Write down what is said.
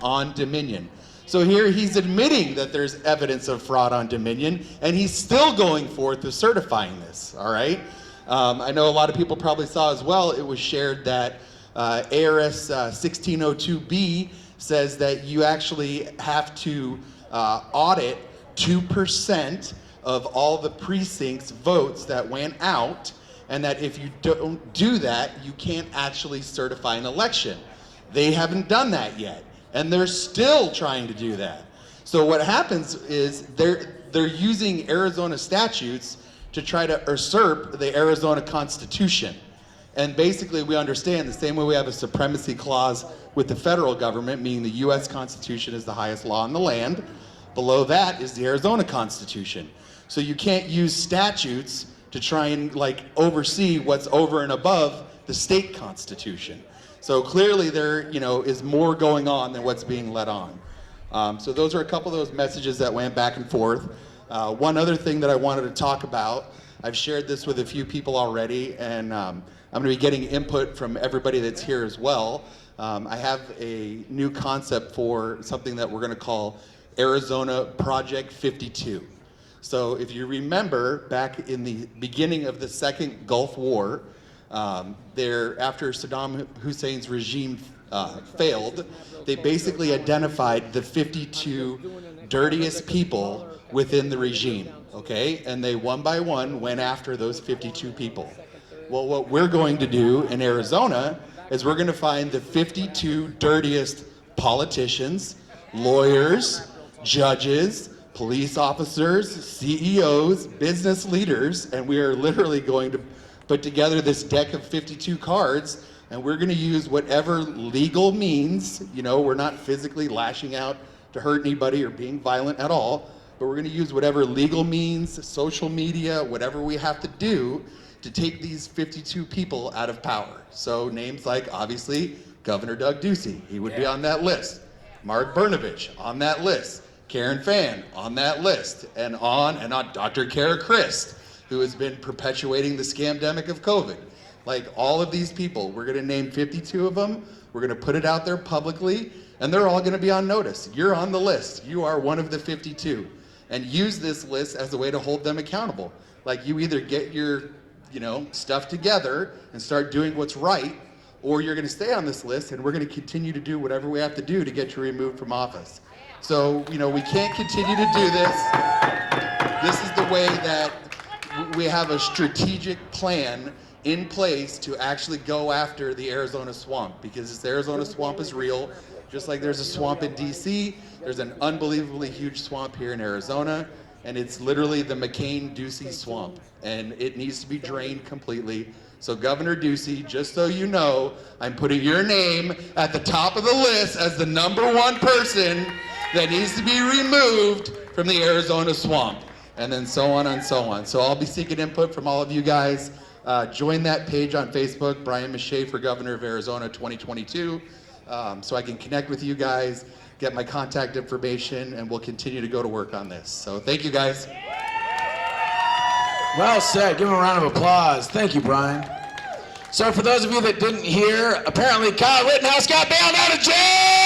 on Dominion. So here he's admitting that there's evidence of fraud on Dominion, and he's still going forth with certifying this, all right? I know a lot of people probably saw as well, it was shared that ARS 1602B says that you actually have to audit 2% of all the precincts votes that went out, and that if you don't do that, you can't actually certify an election. They haven't done that yet, and they're still trying to do that. So what happens is they're using Arizona statutes to try to usurp the Arizona Constitution. And basically we understand the same way we have a supremacy clause with the federal government, meaning the US Constitution is the highest law in the land. Below that is the Arizona Constitution. So you can't use statutes to try and like oversee what's over and above the state constitution. So clearly there, is more going on than what's being let on. So those are a couple of those messages that went back and forth. One other thing that I wanted to talk about, I've shared this with a few people already, and I'm going to be getting input from everybody that's here as well. I have a new concept for something that we're going to call Arizona Project 52. So if you remember back in the beginning of the second Gulf War, after Saddam Hussein's regime failed, they basically identified the 52 dirtiest people within the regime, okay? And they one by one went after those 52 people. Well, what we're going to do in Arizona is we're going to find the 52 dirtiest politicians, lawyers, judges, police officers, CEOs, business leaders, and we are literally going to put together this deck of 52 cards, and we're going to use whatever legal means. We're not physically lashing out to hurt anybody or being violent at all, but we're going to use whatever legal means, social media, whatever we have to do to take these 52 people out of power. So names like, obviously, Governor Doug Ducey, he would be on that list. Mark Brnovich on that list. Karen Fann on that list, and on Dr. Kara Christ, who has been perpetuating the scamdemic of COVID. Like all of these people, we're gonna name 52 of them, we're gonna put it out there publicly, and they're all gonna be on notice. You're on the list, you are one of the 52. And use this list as a way to hold them accountable. Like you either get your stuff together and start doing what's right, or you're gonna stay on this list and we're gonna continue to do whatever we have to do to get you removed from office. So, we can't continue to do this. This is the way that we have a strategic plan in place to actually go after the Arizona swamp, because this Arizona swamp is real. Just like there's a swamp in DC, there's an unbelievably huge swamp here in Arizona, and it's literally the McCain-Ducey swamp, and it needs to be drained completely. So Governor Ducey, just so you know, I'm putting your name at the top of the list as the #1 person that needs to be removed from the Arizona swamp, and then so on and so on. So I'll be seeking input from all of you guys. Join that page on Facebook, Bryan Masche for Governor of Arizona 2022, so I can connect with you guys, get my contact information, and we'll continue to go to work on this. So thank you guys. Well said. Give him a round of applause. Thank you, Bryan. So for those of you that didn't hear, apparently Kyle Rittenhouse got bailed out of jail!